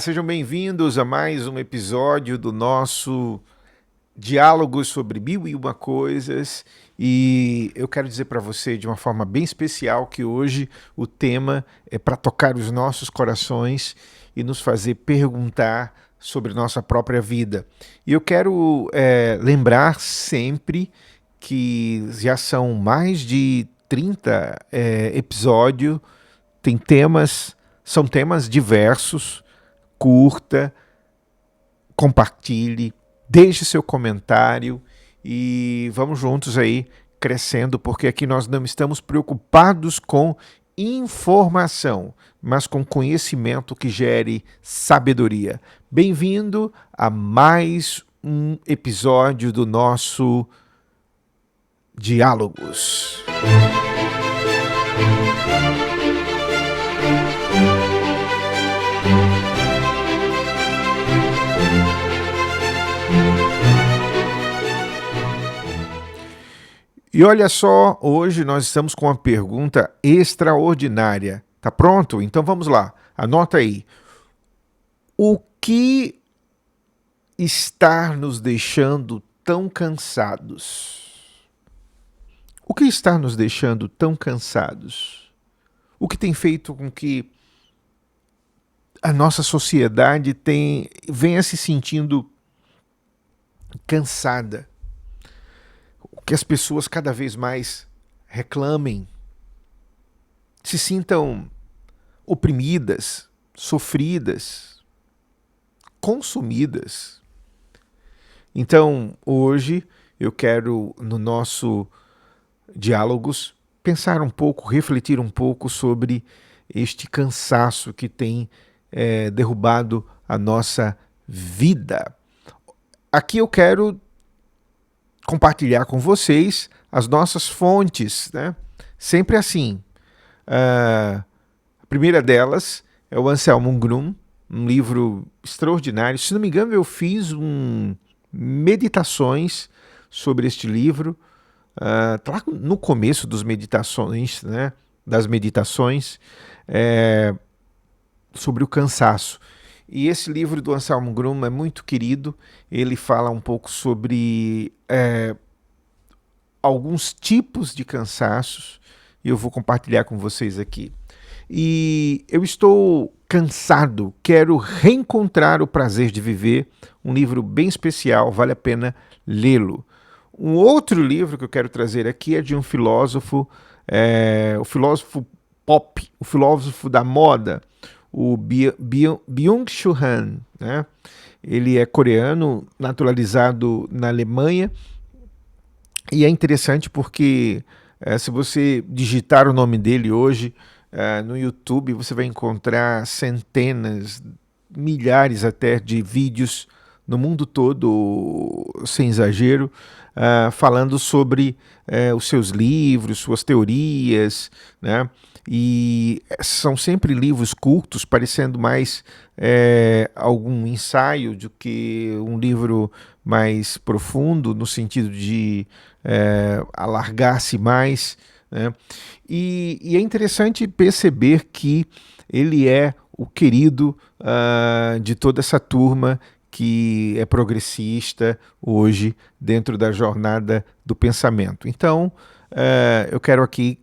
Sejam bem-vindos a mais um episódio do nosso Diálogos sobre Mil e Uma Coisas. E eu quero dizer para você de uma forma bem especial que hoje o tema é para tocar os nossos corações e nos fazer perguntar sobre nossa própria vida. E eu quero lembrar sempre que já são mais de 30 episódios, são temas diversos. Curta, compartilhe, deixe seu comentário e vamos juntos aí crescendo, porque aqui nós não estamos preocupados com informação, mas com conhecimento que gere sabedoria. Bem-vindo a mais um episódio do nosso Diálogos. E olha só, hoje nós estamos com uma pergunta extraordinária. Tá pronto? Então vamos lá. Anota aí. O que está nos deixando tão cansados? O que está nos deixando tão cansados? O que tem feito com que a nossa sociedade venha se sentindo cansada? Que as pessoas cada vez mais reclamem, se sintam oprimidas, sofridas, consumidas. Então, hoje eu quero, no nosso Diálogos, pensar um pouco, refletir um pouco sobre este cansaço que tem derrubado a nossa vida. Aqui eu quero compartilhar com vocês as nossas fontes, né? Sempre assim. A primeira delas é o Anselmo Grum, um livro extraordinário. Se não me engano, eu fiz meditações sobre este livro. Tá lá no começo das meditações, né? Sobre o cansaço. E esse livro do Anselmo Grum é muito querido. Ele fala um pouco sobre alguns tipos de cansaços e eu vou compartilhar com vocês aqui. E eu estou cansado, quero reencontrar o prazer de viver. Um livro bem especial, vale a pena lê-lo. Um outro livro que eu quero trazer aqui é de um filósofo, o filósofo pop, o filósofo da moda, o Byung-Chul Han, né? Ele é coreano, naturalizado na Alemanha, e é interessante porque se você digitar o nome dele hoje no YouTube, você vai encontrar centenas, milhares até de vídeos no mundo todo, sem exagero, falando sobre os seus livros, suas teorias, né? E são sempre livros curtos, parecendo mais algum ensaio do que um livro mais profundo, no sentido de alargar-se mais, né? E é interessante perceber que ele é o querido de toda essa turma que é progressista hoje dentro da jornada do pensamento. Então, eu quero aqui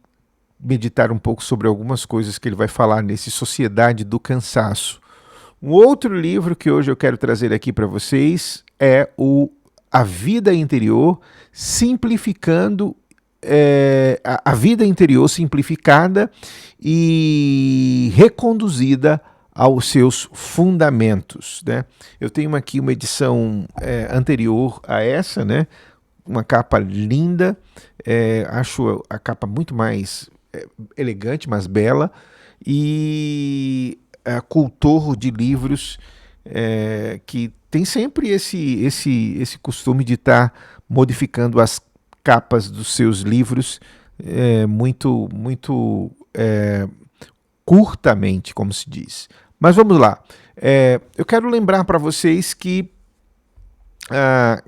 meditar um pouco sobre algumas coisas que ele vai falar nesse Sociedade do Cansaço. Um outro livro que hoje eu quero trazer aqui para vocês é o A Vida Interior, simplificando a vida interior simplificada e reconduzida aos seus fundamentos, né? Eu tenho aqui uma edição anterior a essa, né? Uma capa linda, acho a capa muito mais elegante, mais bela, e cultor de livros que tem sempre esse costume de estar modificando as capas dos seus livros muito curtamente, como se diz. Mas vamos lá. Eu quero lembrar para vocês que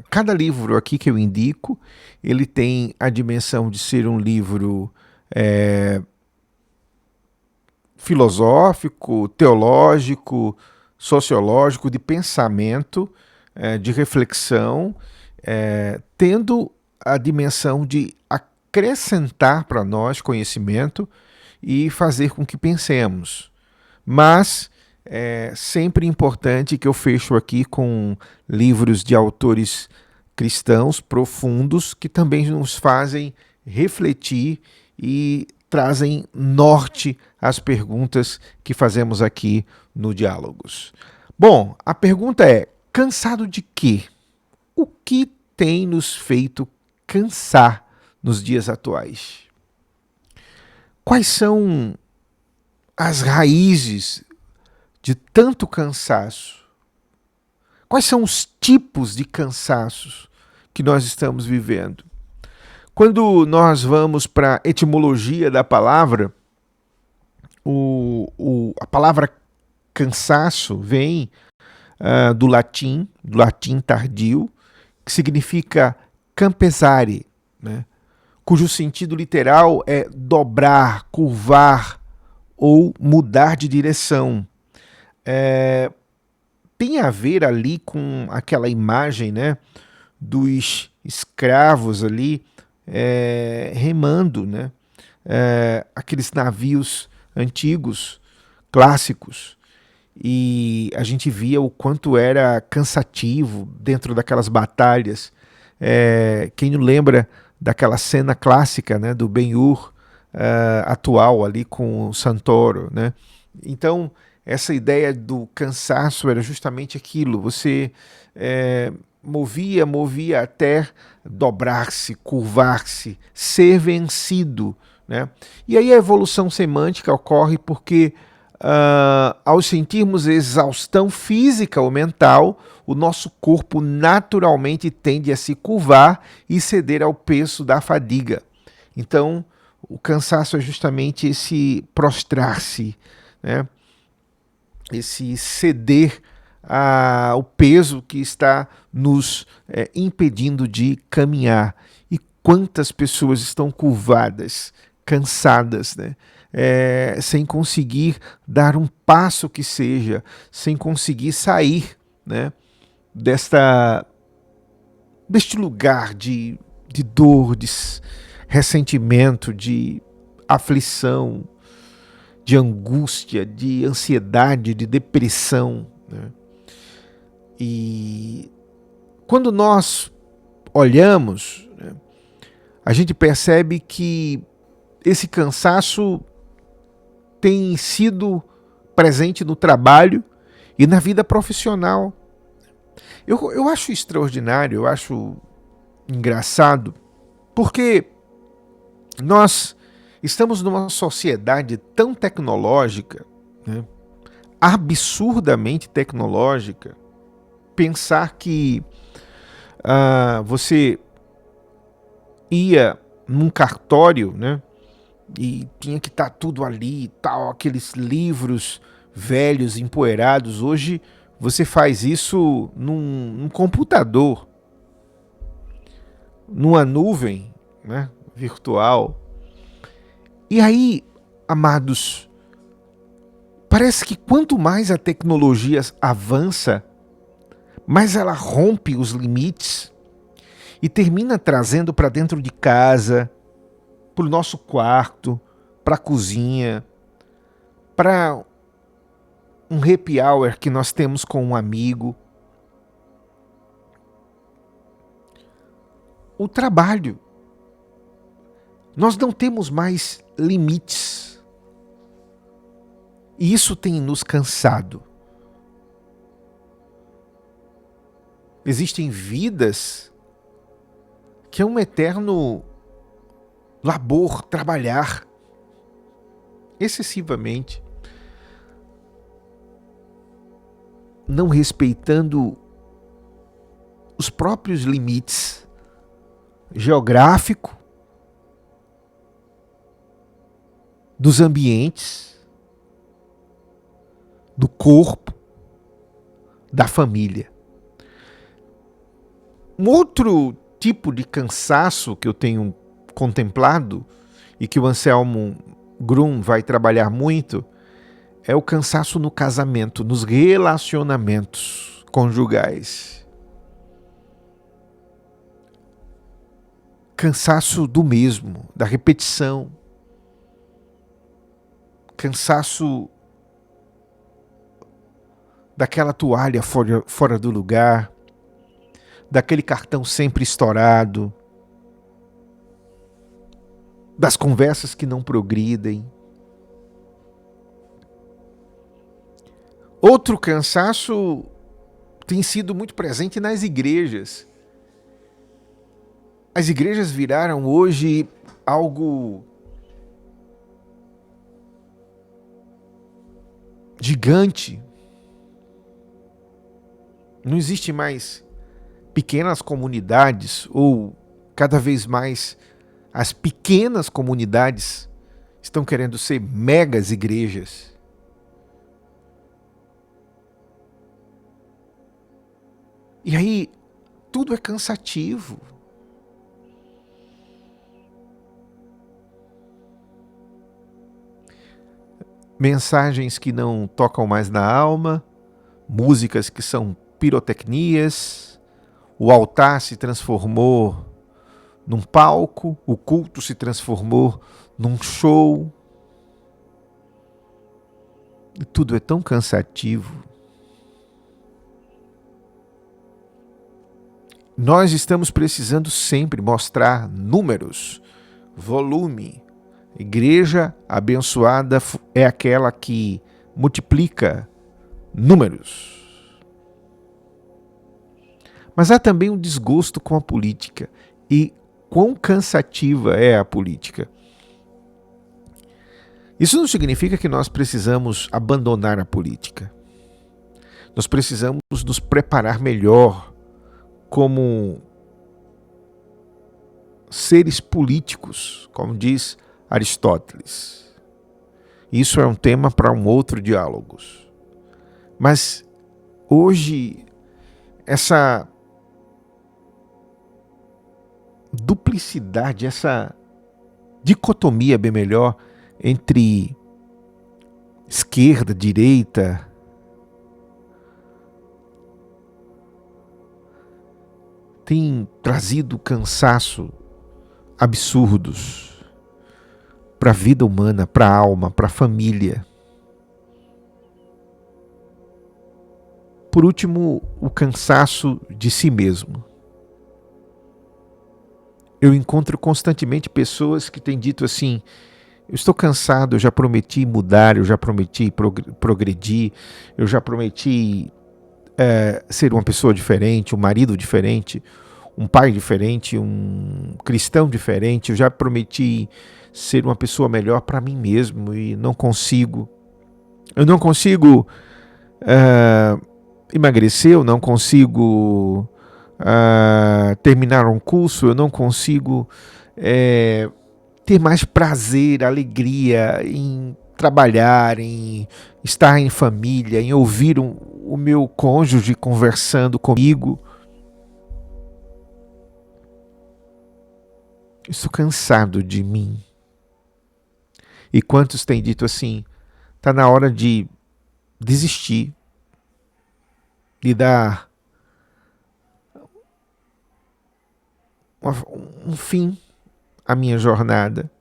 cada livro aqui que eu indico, ele tem a dimensão de ser um livro filosófico, teológico, sociológico, de pensamento, de reflexão, tendo a dimensão de acrescentar para nós conhecimento e fazer com que pensemos. Mas é sempre importante que eu fecho aqui com livros de autores cristãos profundos que também nos fazem refletir e trazem norte às perguntas que fazemos aqui no Diálogos. Bom, a pergunta é: cansado de quê? O que tem nos feito cansar nos dias atuais? Quais são as raízes de tanto cansaço? Quais são os tipos de cansaços que nós estamos vivendo? Quando nós vamos para a etimologia da palavra, a palavra cansaço vem do latim tardio, que significa campesare, né? Cujo sentido literal é dobrar, curvar ou mudar de direção. Tem a ver ali com aquela imagem, né, dos escravos ali remando, né, aqueles navios antigos, clássicos, e a gente via o quanto era cansativo dentro daquelas batalhas. Quem não lembra daquela cena clássica, né, do Ben-Hur atual ali com o Santoro, né? Então, essa ideia do cansaço era justamente aquilo, você movia até dobrar-se, curvar-se, ser vencido, né? E aí a evolução semântica ocorre porque ao sentirmos exaustão física ou mental, o nosso corpo naturalmente tende a se curvar e ceder ao peso da fadiga. Então, o cansaço é justamente esse prostrar-se, né? Esse ceder ao peso que está nos impedindo de caminhar. E quantas pessoas estão curvadas, cansadas, né? Sem conseguir dar um passo que seja, sem conseguir sair, né, deste lugar de dor, de ressentimento, de aflição, de angústia, de ansiedade, de depressão, né? E quando nós olhamos, né, a gente percebe que esse cansaço tem sido presente no trabalho e na vida profissional. Eu acho extraordinário, eu acho engraçado, porque nós estamos numa sociedade tão tecnológica, né, absurdamente tecnológica. Pensar que você ia num cartório, né, e tinha que estar tudo ali, tal, aqueles livros velhos, empoeirados. Hoje você faz isso num computador, numa nuvem, né, virtual. E aí, amados, parece que quanto mais a tecnologia avança, mais ela rompe os limites e termina trazendo para dentro de casa, para o nosso quarto, para a cozinha, para um happy hour que nós temos com um amigo. O trabalho. Nós não temos mais limites. E isso tem nos cansado. Existem vidas que é um eterno labor, trabalhar excessivamente, não respeitando os próprios limites geográfico, dos ambientes, do corpo, da família. Um outro tipo de cansaço que eu tenho contemplado e que o Anselmo Grum vai trabalhar muito é o cansaço no casamento, nos relacionamentos conjugais. Cansaço do mesmo, da repetição. Cansaço daquela toalha fora do lugar, daquele cartão sempre estourado, das conversas que não progridem. Outro cansaço tem sido muito presente nas igrejas. As igrejas viraram hoje algo gigante. Não existe mais pequenas comunidades, ou cada vez mais as pequenas comunidades estão querendo ser megas igrejas. E aí tudo é cansativo. Mensagens que não tocam mais na alma, músicas que são pirotecnias, o altar se transformou num palco, o culto se transformou num show. E tudo é tão cansativo. Nós estamos precisando sempre mostrar números, volume. Igreja abençoada é aquela que multiplica números. Mas há também um desgosto com a política. E quão cansativa é a política. Isso não significa que nós precisamos abandonar a política. Nós precisamos nos preparar melhor como seres políticos, como diz Aristóteles. Isso é um tema para um outro diálogo. Mas hoje essa duplicidade, essa dicotomia, bem melhor, entre esquerda, direita, tem trazido cansaço absurdos para a vida humana, para a alma, para a família. Por último, o cansaço de si mesmo. Eu encontro constantemente pessoas que têm dito assim: eu estou cansado, eu já prometi mudar, eu já prometi progredir, eu já prometi ser uma pessoa diferente, um marido diferente, um pai diferente, um cristão diferente, eu já prometi ser uma pessoa melhor para mim mesmo e não consigo. Eu não consigo emagrecer, eu não consigo terminar um curso, eu não consigo ter mais prazer, alegria em trabalhar, em estar em família, em ouvir o meu cônjuge conversando comigo. Estou cansado de mim. E quantos têm dito assim: está na hora de desistir, de dar um fim à minha jornada.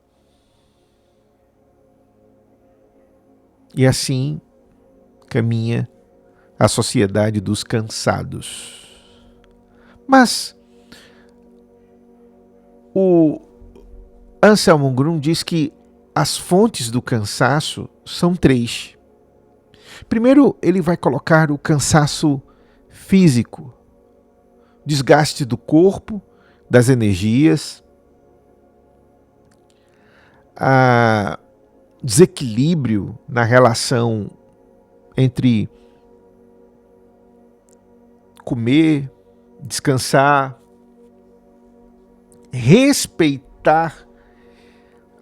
E assim caminha a sociedade dos cansados. Mas o Anselm Grun diz que as fontes do cansaço são 3. Primeiro, ele vai colocar o cansaço físico, desgaste do corpo, das energias, desequilíbrio na relação entre comer, descansar, respeitar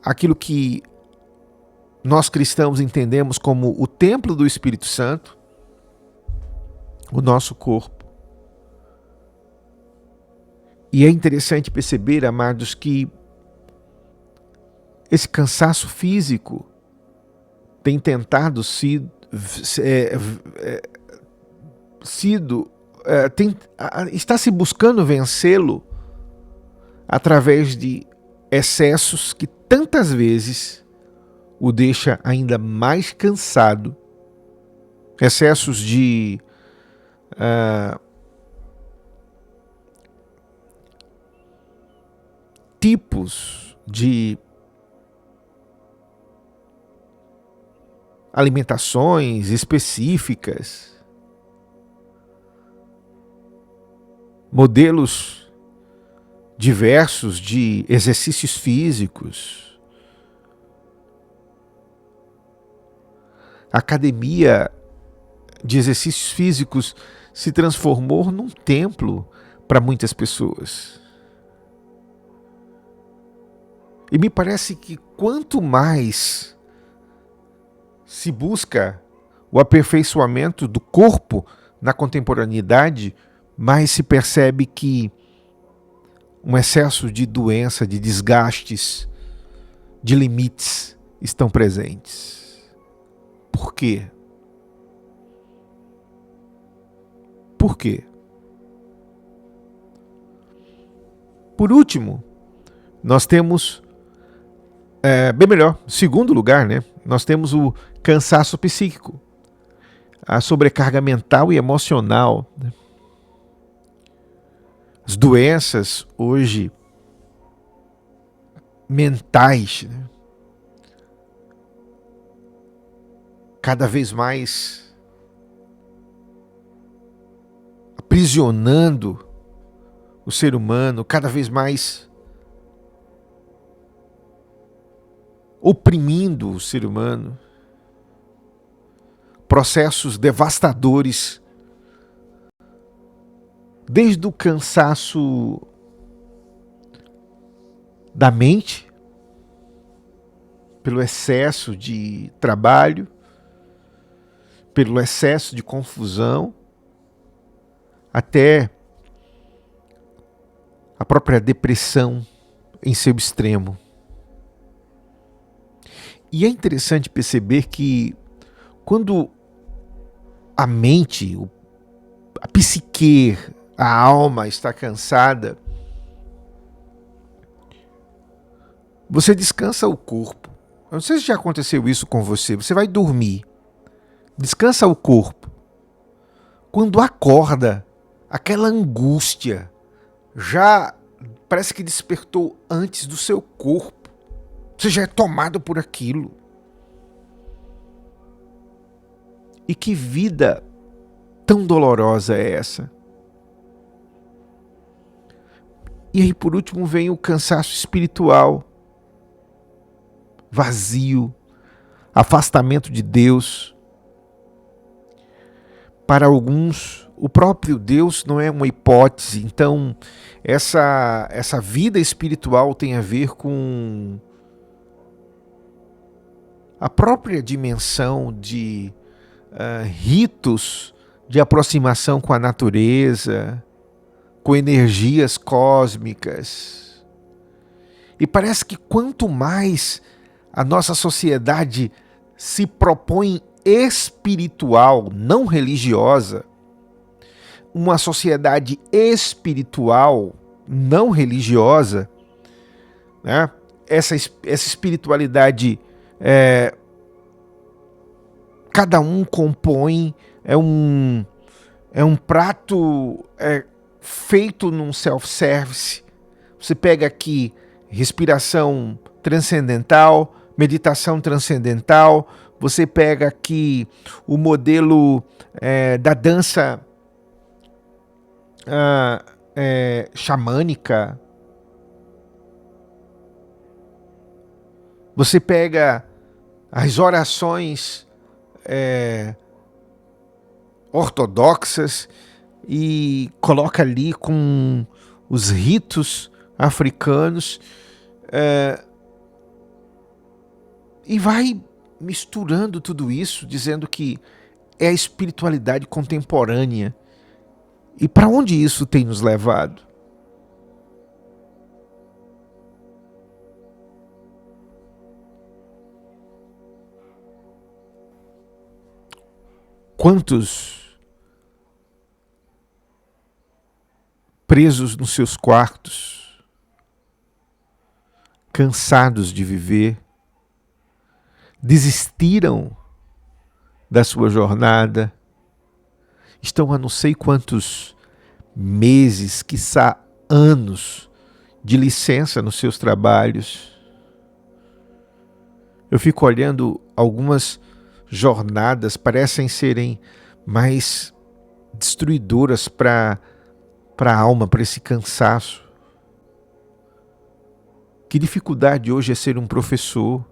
aquilo que nós cristãos entendemos como o templo do Espírito Santo, o nosso corpo. E é interessante perceber, amados, que esse cansaço físico tem tentado é, é, sido está se buscando vencê-lo através de excessos que tantas vezes o deixa ainda mais cansado, excessos de tipos de alimentações específicas, modelos diversos de exercícios físicos, a academia de exercícios físicos se transformou num templo para muitas pessoas. E me parece que quanto mais se busca o aperfeiçoamento do corpo na contemporaneidade, mais se percebe que um excesso de doença, de desgastes, de limites estão presentes. Por quê? Por quê? Por último, nós temos, bem melhor, segundo lugar, né? Nós temos o cansaço psíquico, a sobrecarga mental e emocional. Né? As doenças hoje mentais, né? Cada vez mais aprisionando o ser humano, cada vez mais oprimindo o ser humano. Processos devastadores, desde o cansaço da mente, pelo excesso de trabalho, pelo excesso de confusão, até a própria depressão em seu extremo. E é interessante perceber que quando a mente, a psique, a alma está cansada, você descansa o corpo. Eu não sei se já aconteceu isso com você. Você vai dormir, descansa o corpo. Quando acorda, aquela angústia já parece que despertou antes do seu corpo. Você já é tomado por aquilo. E que vida tão dolorosa é essa? E aí, por último, vem o cansaço espiritual, vazio, afastamento de Deus. Para alguns, o próprio Deus não é uma hipótese. Então, essa vida espiritual tem a ver com a própria dimensão de ritos de aproximação com a natureza, com energias cósmicas. E parece que quanto mais a nossa sociedade se propõe espiritual, não religiosa, uma sociedade espiritual, não religiosa, né? Essa espiritualidade, cada um compõe, é um prato feito num self-service. Você pega aqui respiração transcendental, meditação transcendental, você pega aqui o modelo da dança xamânica, você pega as orações ortodoxas e coloca ali com os ritos africanos e vai misturando tudo isso, dizendo que é a espiritualidade contemporânea. E para onde isso tem nos levado? Quantos presos nos seus quartos, cansados de viver, desistiram da sua jornada, estão há não sei quantos meses, quiçá anos, de licença nos seus trabalhos. Eu fico olhando algumas jornadas, parecem serem mais destruidoras para a alma, para esse cansaço. Que dificuldade hoje é ser um professor,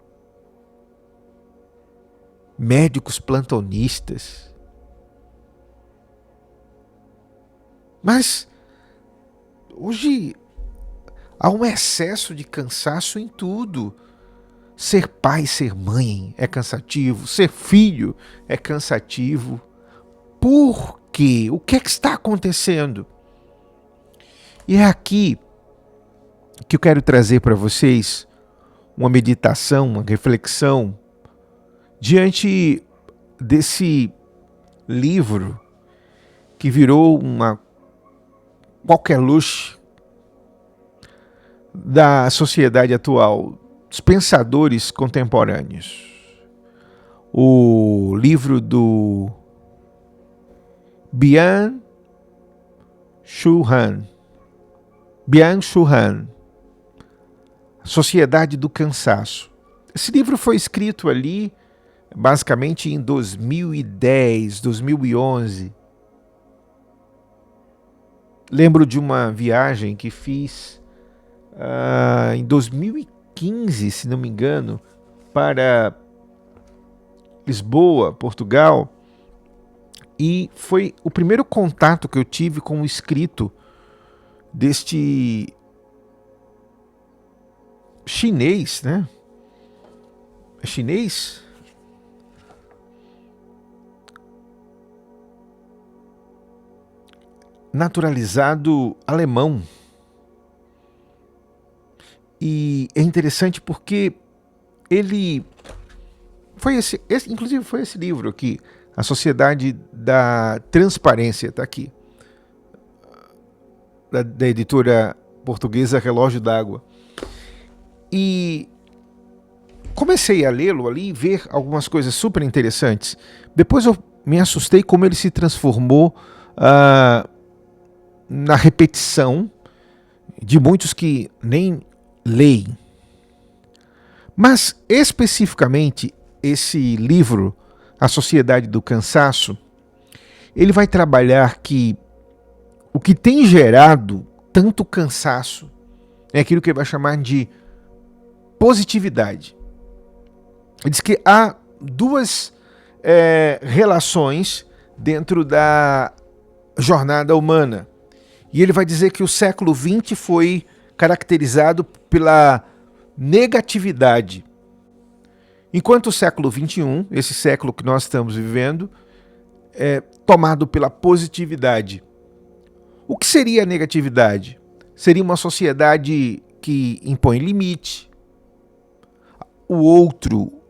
médicos plantonistas. Mas hoje há um excesso de cansaço em tudo. Ser pai, ser mãe é cansativo, ser filho é cansativo. Por quê? O que é que está acontecendo? E é aqui que eu quero trazer para vocês uma meditação, uma reflexão diante desse livro que virou uma qualquer luxo da sociedade atual, dos pensadores contemporâneos. O livro do Byung-Chul Han, Sociedade do Cansaço. Esse livro foi escrito ali basicamente em 2010, 2011. Lembro de uma viagem que fiz em 2015, se não me engano, para Lisboa, Portugal, e foi o primeiro contato que eu tive com o escrito deste chinês, né? É chinês? Naturalizado alemão. E é interessante porque ele foi inclusive foi esse livro aqui, A Sociedade da Transparência, está aqui, da editora portuguesa Relógio d'Água. E comecei a lê-lo ali e ver algumas coisas super interessantes. Depois eu me assustei como ele se transformou na repetição de muitos que nem leem. Mas, especificamente, esse livro, A Sociedade do Cansaço, ele vai trabalhar que o que tem gerado tanto cansaço é aquilo que ele vai chamar de positividade. Ele diz que há duas relações dentro da jornada humana. E ele vai dizer que o século XX foi caracterizado pela negatividade. Enquanto o século XXI, esse século que nós estamos vivendo, é tomado pela positividade. O que seria a negatividade? Seria uma sociedade que impõe limite. O outro,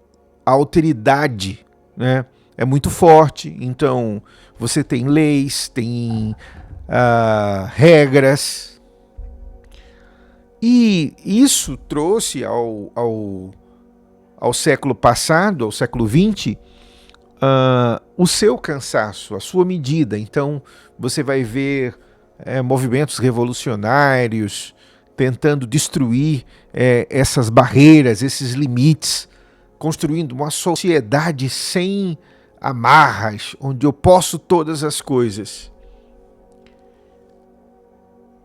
a alteridade, né, é muito forte. Então, você tem leis, tem regras. E isso trouxe ao século passado, ao século XX, o seu cansaço, a sua medida. Então, você vai ver movimentos revolucionários tentando destruir essas barreiras, esses limites, construindo uma sociedade sem amarras, onde eu posso todas as coisas.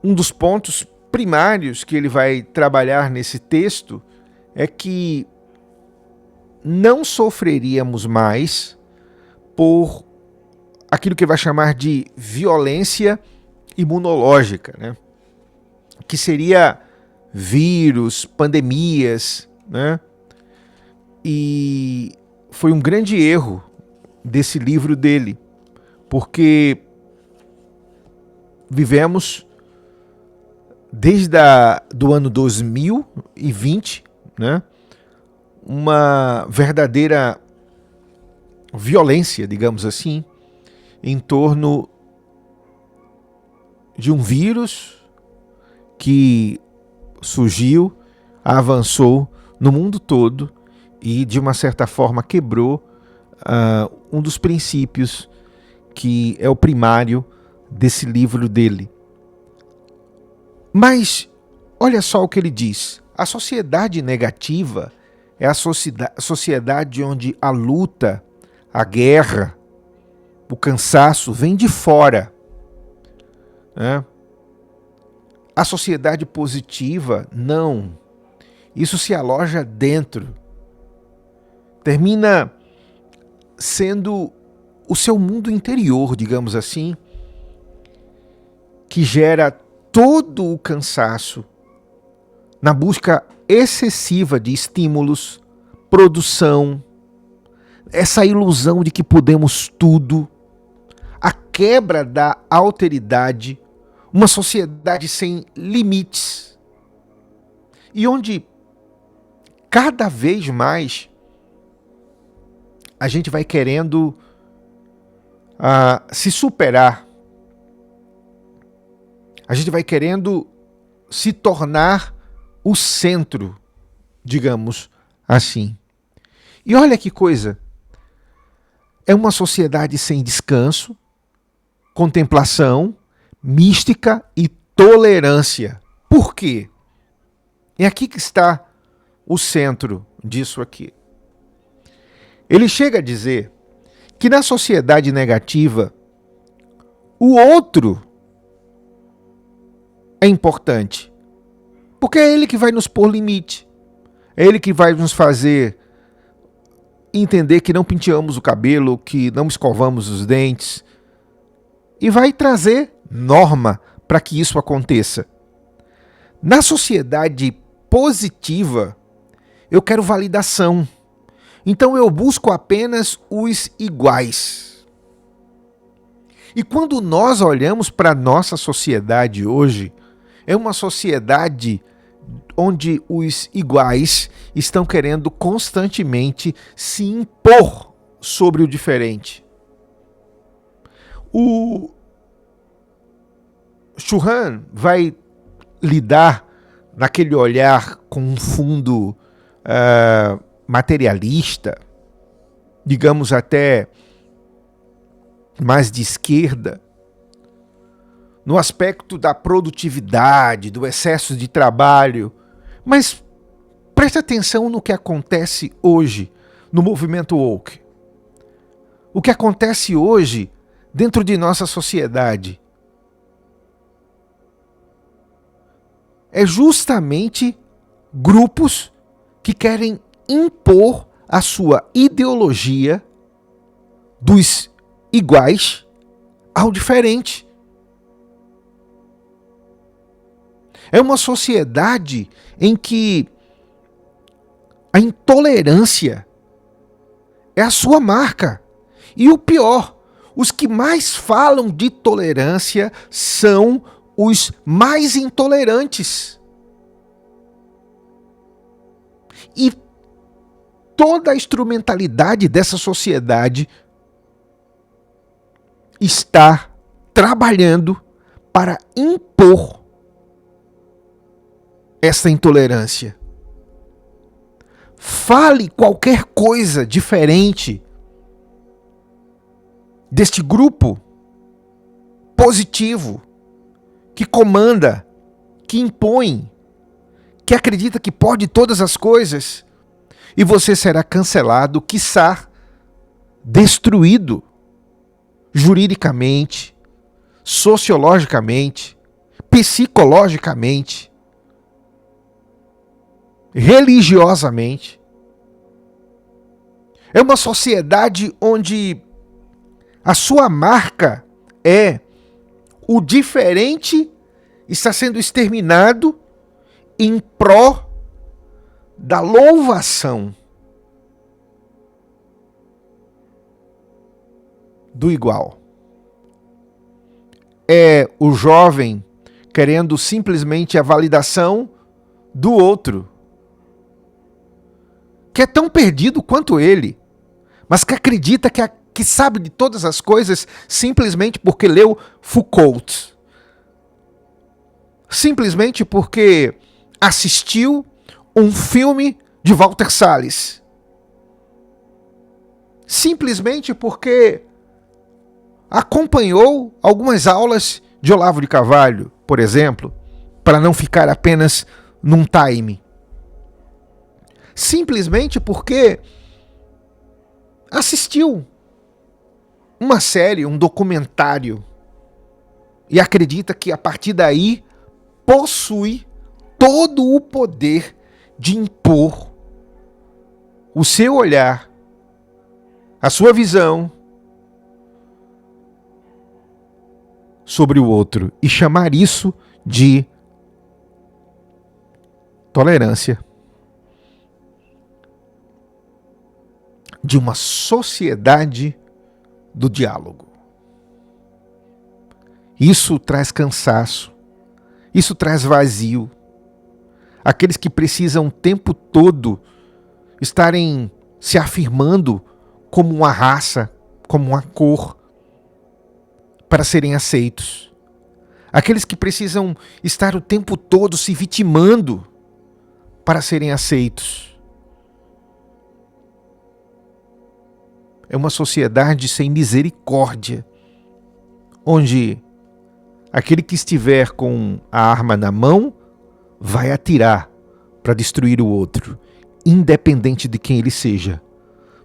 Um dos pontos primários que ele vai trabalhar nesse texto é que não sofreríamos mais por aquilo que ele vai chamar de violência imunológica, né? Que seria vírus, pandemias, né? E foi um grande erro desse livro dele, porque vivemos desde do ano 2020, né, uma verdadeira violência, digamos assim, em torno de um vírus que surgiu, avançou no mundo todo e, de uma certa forma, quebrou um dos princípios que é o primário desse livro dele. Mas, olha só o que ele diz. A sociedade negativa é a sociedade onde a luta, a guerra, o cansaço vem de fora, né? A sociedade positiva, não. Isso se aloja dentro. Termina sendo o seu mundo interior, digamos assim, que gera todo o cansaço na busca excessiva de estímulos, produção, essa ilusão de que podemos tudo, a quebra da alteridade, uma sociedade sem limites e onde cada vez mais a gente vai querendo se superar, a gente vai querendo se tornar o centro, digamos assim. E olha que coisa, é uma sociedade sem descanso, contemplação, mística e tolerância. Por quê? É aqui que está o centro disso aqui. Ele chega a dizer que na sociedade negativa, o outro é importante, porque é ele que vai nos pôr limite, é ele que vai nos fazer entender que não penteamos o cabelo, que não escovamos os dentes, e vai trazer norma para que isso aconteça. Na sociedade positiva, eu quero validação. Então eu busco apenas os iguais. E quando nós olhamos para a nossa sociedade hoje, é uma sociedade onde os iguais estão querendo constantemente se impor sobre o diferente. O Churran vai lidar naquele olhar com um fundo materialista, digamos até mais de esquerda, no aspecto da produtividade, do excesso de trabalho. Mas preste atenção no que acontece hoje no movimento woke. O que acontece hoje dentro de nossa sociedade é justamente grupos que querem impor a sua ideologia dos iguais ao diferente. É uma sociedade em que a intolerância é a sua marca. E o pior, os que mais falam de tolerância são os mais intolerantes. E toda a instrumentalidade dessa sociedade está trabalhando para impor essa intolerância. Fale qualquer coisa diferente deste grupo positivo que comanda, que impõe, que acredita que pode todas as coisas, e você será cancelado, quiçá destruído juridicamente, sociologicamente, psicologicamente, religiosamente. É uma sociedade onde a sua marca é o diferente está sendo exterminado em pró da louvação do igual. É o jovem querendo simplesmente a validação do outro, que é tão perdido quanto ele, mas que acredita que que sabe de todas as coisas simplesmente porque leu Foucault. Simplesmente porque assistiu um filme de Walter Salles. Simplesmente porque acompanhou algumas aulas de Olavo de Carvalho, por exemplo, para não ficar apenas num time. Simplesmente porque assistiu uma série, um documentário, e acredita que a partir daí possui todo o poder de impor o seu olhar, a sua visão sobre o outro e chamar isso de tolerância, de uma sociedade do diálogo. Isso traz cansaço, isso traz vazio. Aqueles que precisam o tempo todo estarem se afirmando como uma raça, como uma cor, para serem aceitos. Aqueles que precisam estar o tempo todo se vitimando para serem aceitos. É uma sociedade sem misericórdia, onde aquele que estiver com a arma na mão vai atirar para destruir o outro, independente de quem ele seja.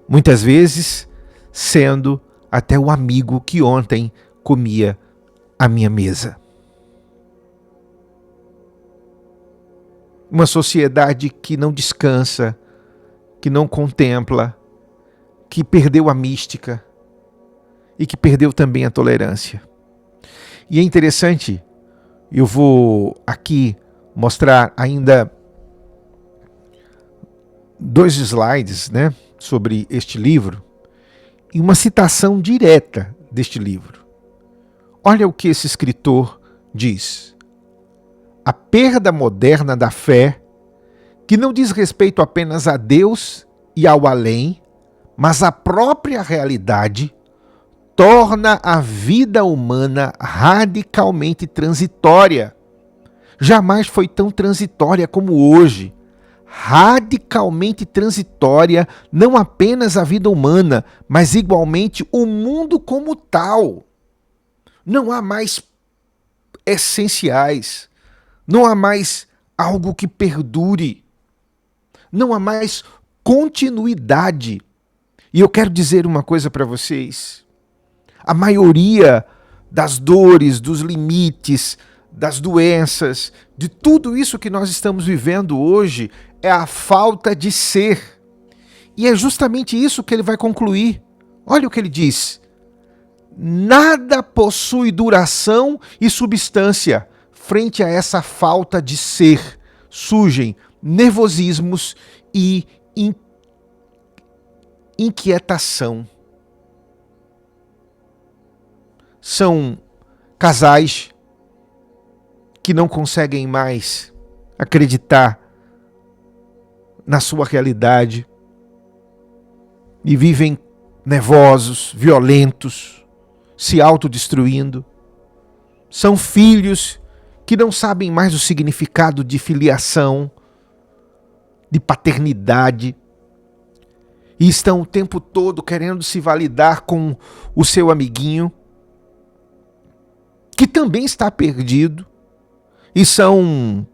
Muitas vezes sendo até o amigo que ontem comia à minha mesa. Uma sociedade que não descansa, que não contempla, que perdeu a mística e que perdeu também a tolerância. E é interessante, eu vou aqui mostrar ainda 2 slides, sobre este livro e uma citação direta deste livro. Olha o que esse escritor diz. A perda moderna da fé, que não diz respeito apenas a Deus e ao além, mas à própria realidade, torna a vida humana radicalmente transitória. Jamais foi tão transitória como hoje. Radicalmente transitória, não apenas a vida humana, mas igualmente o mundo como tal. Não há mais essenciais, não há mais algo que perdure, não há mais continuidade. E eu quero dizer uma coisa para vocês. A maioria das dores, dos limites, das doenças, de tudo isso que nós estamos vivendo hoje é a falta de ser. E é justamente isso que ele vai concluir. Olha o que ele diz. Nada possui duração e substância frente a essa falta de ser. Surgem nervosismos e inquietação. São casais que não conseguem mais acreditar na sua realidade e vivem nervosos, violentos, se autodestruindo. São filhos que não sabem mais o significado de filiação, de paternidade, e estão o tempo todo querendo se validar com o seu amiguinho, que também está perdido, e são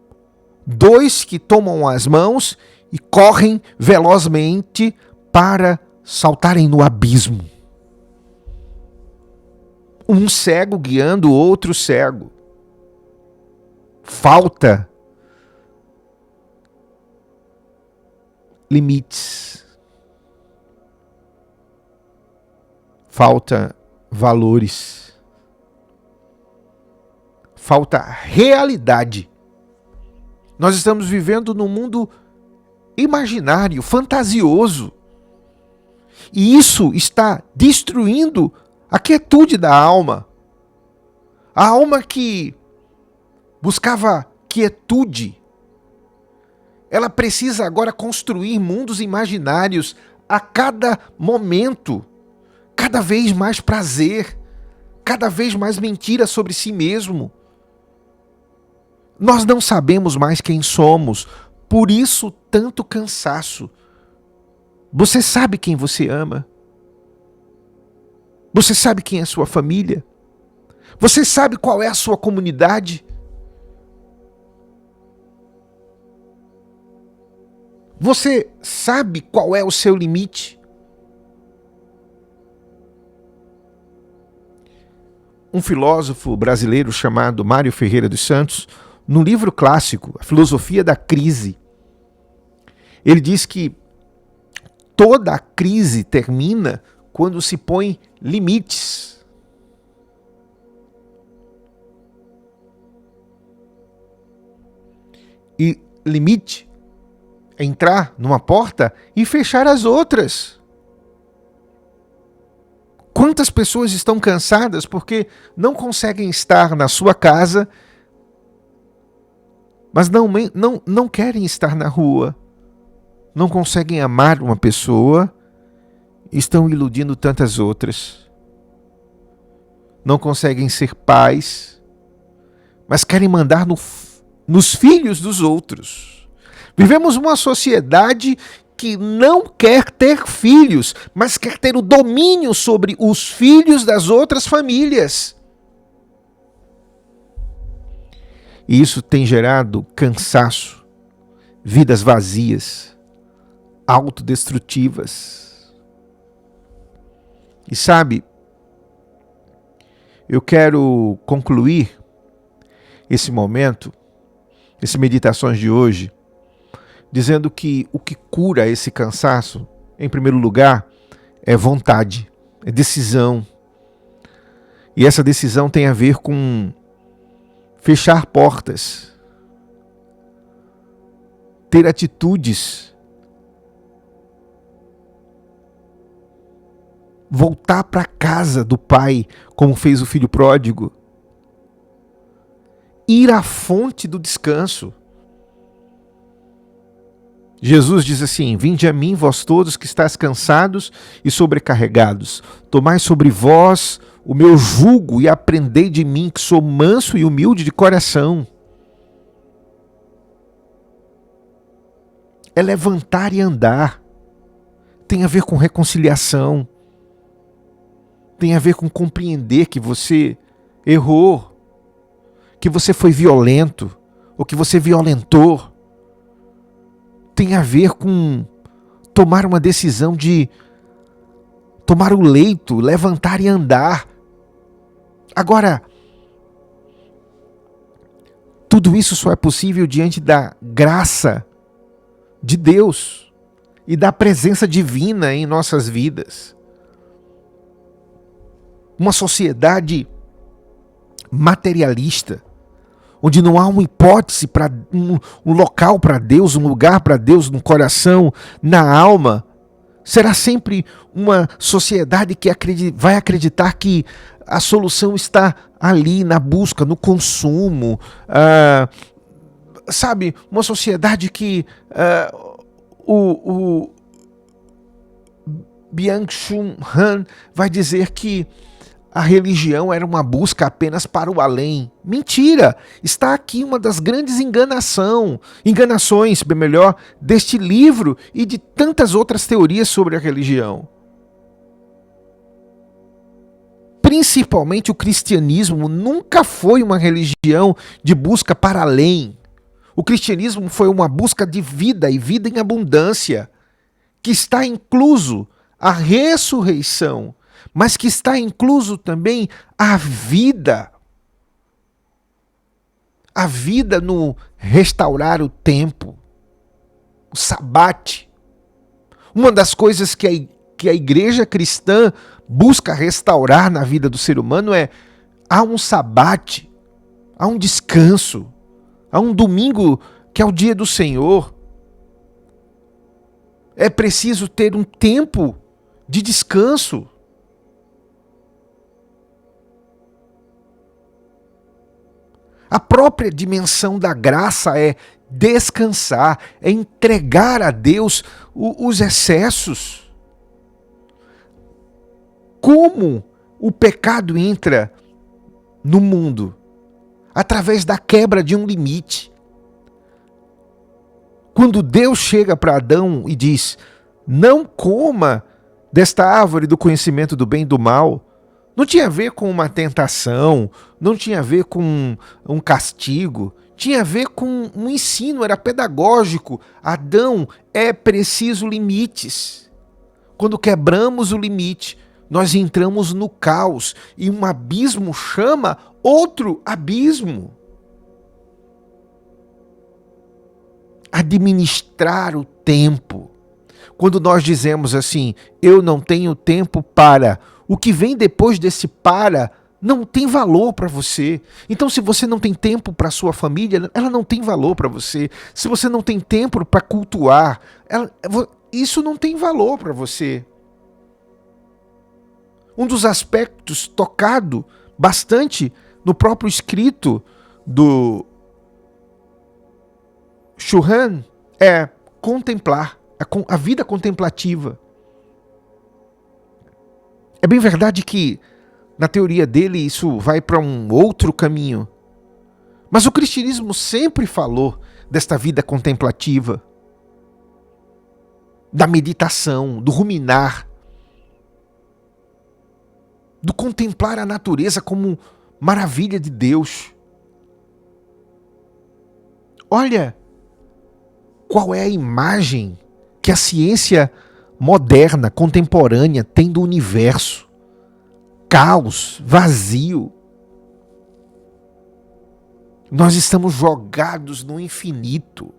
2 que tomam as mãos e correm velozmente para saltarem no abismo. Um cego guiando o outro cego. Falta limites. Falta valores. Falta realidade. Nós estamos vivendo num mundo imaginário, fantasioso. E isso está destruindo a quietude da alma. A alma que buscava quietude, ela precisa agora construir mundos imaginários a cada momento. cada vez mais prazer, cada vez mais mentira sobre si mesmo. Nós não sabemos mais quem somos, por isso tanto cansaço. Você sabe quem você ama? Você sabe quem é a sua família? Você sabe qual é a sua comunidade? Você sabe qual é o seu limite? Um filósofo brasileiro chamado Mário Ferreira dos Santos, no livro clássico, A Filosofia da Crise, ele diz que toda a crise termina quando se põe limites. E limite é entrar numa porta e fechar as outras. Quantas pessoas estão cansadas porque não conseguem estar na sua casa, mas não querem estar na rua, não conseguem amar uma pessoa, estão iludindo tantas outras. Não conseguem ser pais, mas querem mandar nos filhos dos outros. Vivemos uma sociedade que não quer ter filhos, mas quer ter o domínio sobre os filhos das outras famílias. E isso tem gerado cansaço, vidas vazias, autodestrutivas. E sabe, eu quero concluir esse momento, essas meditações de hoje, dizendo que o que cura esse cansaço, em primeiro lugar, é vontade, é decisão. E essa decisão tem a ver com fechar portas, ter atitudes, voltar para a casa do pai, como fez o filho pródigo, ir à fonte do descanso. Jesus diz assim: vinde a mim, vós todos que estáis cansados e sobrecarregados, tomai sobre vós o meu jugo e aprendei de mim, que sou manso e humilde de coração. É levantar e andar. Tem a ver com reconciliação. Tem a ver com compreender que você errou, que você foi violento, ou que você violentou. Tem a ver com tomar uma decisão de tomar o leito, levantar e andar. Agora, tudo isso só é possível diante da graça de Deus e da presença divina em nossas vidas. Uma sociedade materialista, onde não há uma hipótese para um local para Deus, um lugar para Deus no coração, na alma, será sempre uma sociedade que vai acreditar que a solução está ali na busca, no consumo. Sabe, uma sociedade que o Byung-Chul Han vai dizer que a religião era uma busca apenas para o além. Mentira! Está aqui uma das grandes enganações, bem melhor, deste livro e de tantas outras teorias sobre a religião. Principalmente o cristianismo nunca foi uma religião de busca para além. O cristianismo foi uma busca de vida e vida em abundância, que está incluso a ressurreição, mas que está incluso também a vida. A vida no restaurar o tempo, o sabate. Uma das coisas que a igreja cristã busca restaurar na vida do ser humano há um sabate, há um descanso, há um domingo que é o dia do Senhor. É preciso ter um tempo de descanso. A própria dimensão da graça é descansar, é entregar a Deus os excessos. como o pecado entra no mundo? Através da quebra de um limite. Quando Deus chega para Adão e diz: não coma desta árvore do conhecimento do bem e do mal, não tinha a ver com uma tentação, não tinha a ver com um castigo, tinha a ver com um ensino, era pedagógico. Adão, é preciso limites. Quando quebramos o limite, nós entramos no caos e um abismo chama outro abismo. Administrar o tempo. Quando nós dizemos assim, eu não tenho tempo para, o que vem depois desse para não tem valor para você. Então, se você não tem tempo para sua família, ela não tem valor para você. Se você não tem tempo para cultuar, isso não tem valor para você. Um dos aspectos tocado bastante no próprio escrito do Churran é contemplar, a vida contemplativa. É bem verdade que, na teoria dele, isso vai para um outro caminho. Mas o cristianismo sempre falou desta vida contemplativa, da meditação, do ruminar, do contemplar a natureza como maravilha de Deus. Olha qual é a imagem que a ciência moderna, contemporânea, tem do universo. Caos, vazio. Nós estamos jogados no infinito.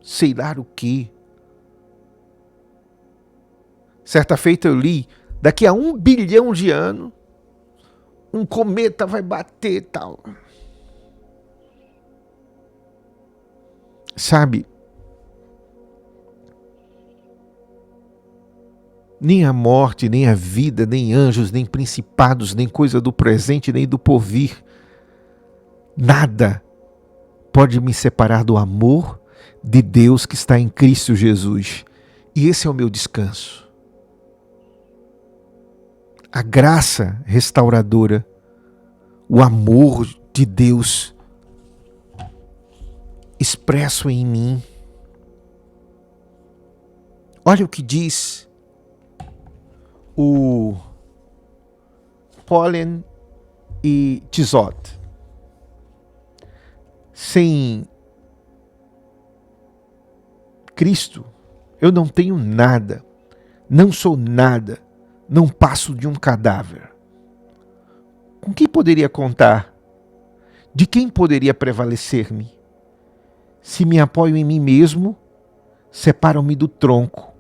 Sei lá o quê. Certa feita eu li, daqui a 1 bilhão de anos, um cometa vai bater e tal. Sabe? Nem a morte, nem a vida, nem anjos, nem principados, nem coisa do presente, nem do porvir. Nada pode me separar do amor de Deus que está em Cristo Jesus. E esse é o meu descanso. A graça restauradora, o amor de Deus expresso em mim. Olha o que diz o Pauline e Tizot. Sem Cristo, eu não tenho nada, não sou nada, não passo de um cadáver. Com quem poderia contar? De quem poderia prevalecer-me? Se me apoio em mim mesmo, separam-me do tronco.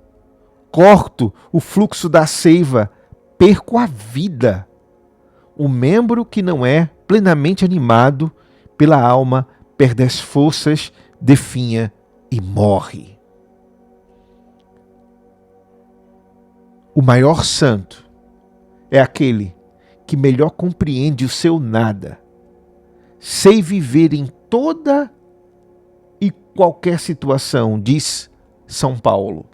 Corto o fluxo da seiva, perco a vida. O membro que não é plenamente animado pela alma perde as forças, definha e morre. O maior santo é aquele que melhor compreende o seu nada. Sei viver em toda e qualquer situação, diz São Paulo,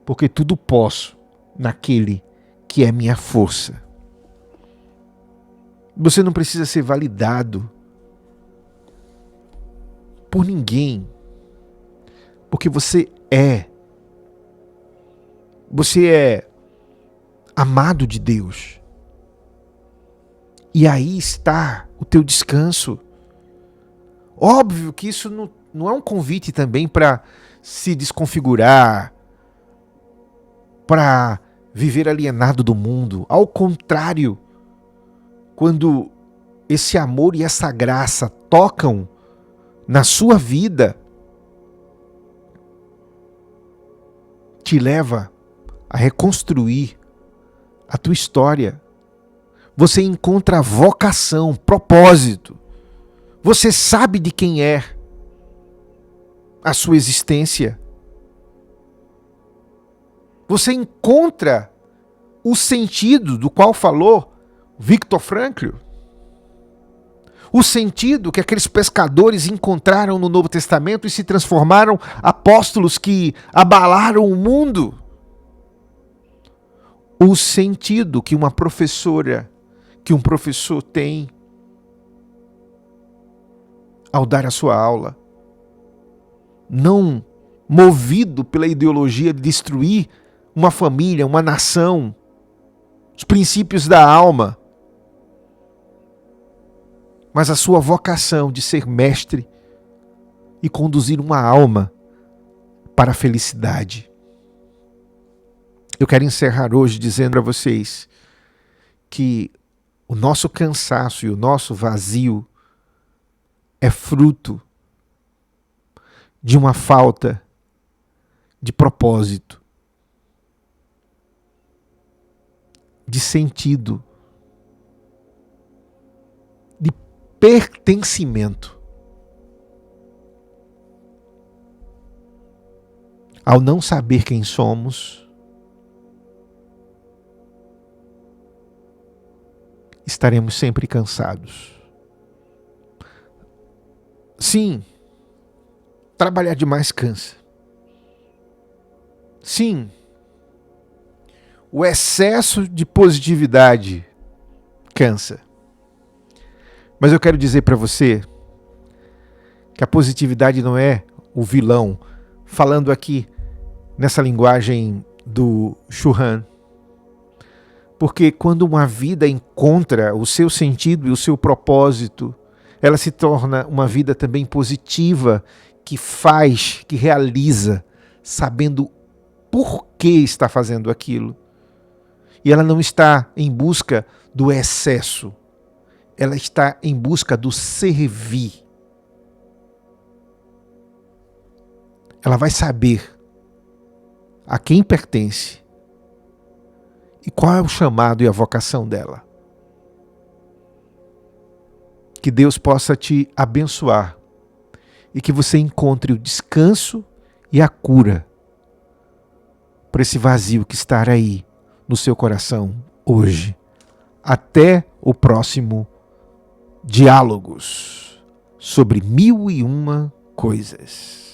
porque tudo posso naquele que é minha força. Você não precisa ser validado por ninguém, porque você é. Você é amado de Deus. E aí está o teu descanso. Óbvio que isso não é um convite também para se desconfigurar, para viver alienado do mundo. Ao contrário, quando esse amor e essa graça tocam na sua vida, te leva a reconstruir a tua história. Você encontra vocação, propósito. Você sabe de quem é a sua existência. Você encontra o sentido do qual falou Viktor Frankl. O sentido que aqueles pescadores encontraram no Novo Testamento e se transformaram apóstolos que abalaram o mundo. o sentido que uma professora, que um professor tem ao dar a sua aula, não movido pela ideologia de destruir uma família, uma nação, os princípios da alma, mas a sua vocação de ser mestre e conduzir uma alma para a felicidade. Eu quero encerrar hoje dizendo a vocês que o nosso cansaço e o nosso vazio é fruto de uma falta de propósito, de sentido, de pertencimento. Ao não saber quem somos, estaremos sempre cansados. Sim, trabalhar demais cansa. Sim, o excesso de positividade cansa. Mas eu quero dizer para você que a positividade não é o vilão, falando aqui nessa linguagem do Xu Han. Porque quando uma vida encontra o seu sentido e o seu propósito, ela se torna uma vida também positiva, que faz, que realiza, sabendo por que está fazendo aquilo. E ela não está em busca do excesso, ela está em busca do servir. Ela vai saber a quem pertence e qual é o chamado e a vocação dela. Que Deus possa te abençoar e que você encontre o descanso e a cura para esse vazio que está aí no seu coração hoje. Até o próximo Diálogos sobre 1001 Coisas.